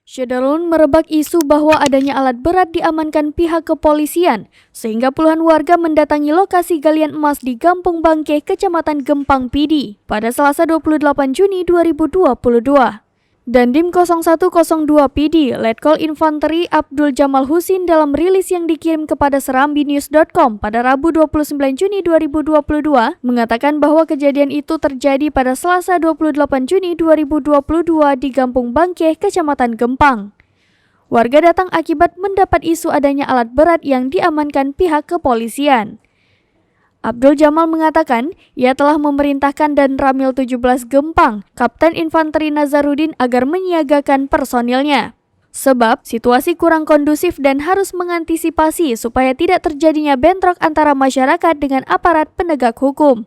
Syederlun merebak isu bahwa adanya alat berat diamankan pihak kepolisian, sehingga puluhan warga mendatangi lokasi galian emas di Kampung Bangkeh, Kecamatan Gempang Pidi, pada Selasa 28 Juni 2022. Dandim 0102 Pidi, Letkol Infanteri Abdul Jamal Husin dalam rilis yang dikirim kepada serambinews.com pada Rabu 29 Juni 2022 mengatakan bahwa kejadian itu terjadi pada Selasa 28 Juni 2022 di Kampung Bangkeh, Kecamatan Gempang. Warga datang akibat mendapat isu adanya alat berat yang diamankan pihak kepolisian. Abdul Jamal mengatakan ia telah memerintahkan dan Ramil 17 Gempang, Kapten Infanteri Nazarudin agar menyiagakan personilnya. Sebab situasi kurang kondusif dan harus mengantisipasi supaya tidak terjadinya bentrok antara masyarakat dengan aparat penegak hukum.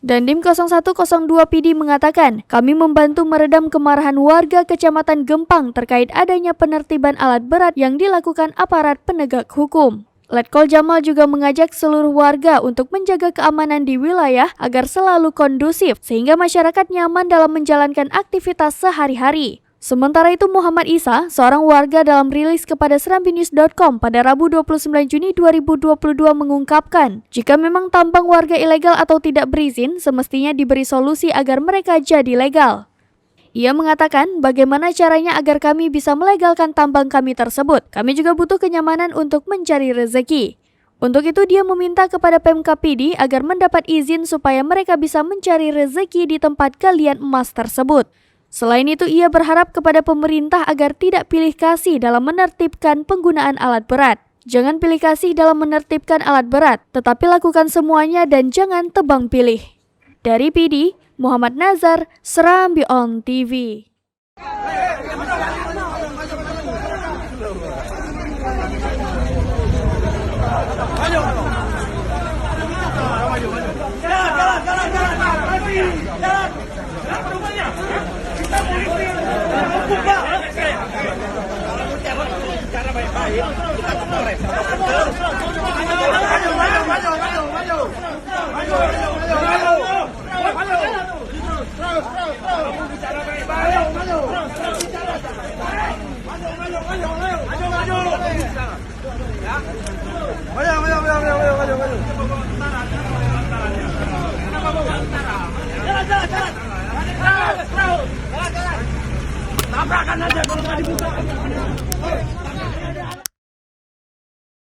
Dandim 0102 Pidi mengatakan, kami membantu meredam kemarahan warga Kecamatan Gempang terkait adanya penertiban alat berat yang dilakukan aparat penegak hukum. Letkol Jamal juga mengajak seluruh warga untuk menjaga keamanan di wilayah agar selalu kondusif sehingga masyarakat nyaman dalam menjalankan aktivitas sehari-hari. Sementara itu Muhammad Isa, seorang warga dalam rilis kepada serambinews.com pada Rabu 29 Juni 2022 mengungkapkan, jika memang tambang warga ilegal atau tidak berizin, semestinya diberi solusi agar mereka jadi legal. Ia mengatakan bagaimana caranya agar kami bisa melegalkan tambang kami tersebut. Kami juga butuh kenyamanan untuk mencari rezeki. Untuk itu dia meminta kepada Pemkab Pidi agar mendapat izin supaya mereka bisa mencari rezeki di tempat galian emas tersebut. Selain itu ia berharap kepada pemerintah agar tidak pilih kasih dalam menertibkan penggunaan alat berat. Jangan pilih kasih dalam menertibkan alat berat, tetapi lakukan semuanya dan jangan tebang pilih. Dari Pidi, Muhammad Nazar, Serambi On TV. Tabrakan aja kalau nggak dibuka.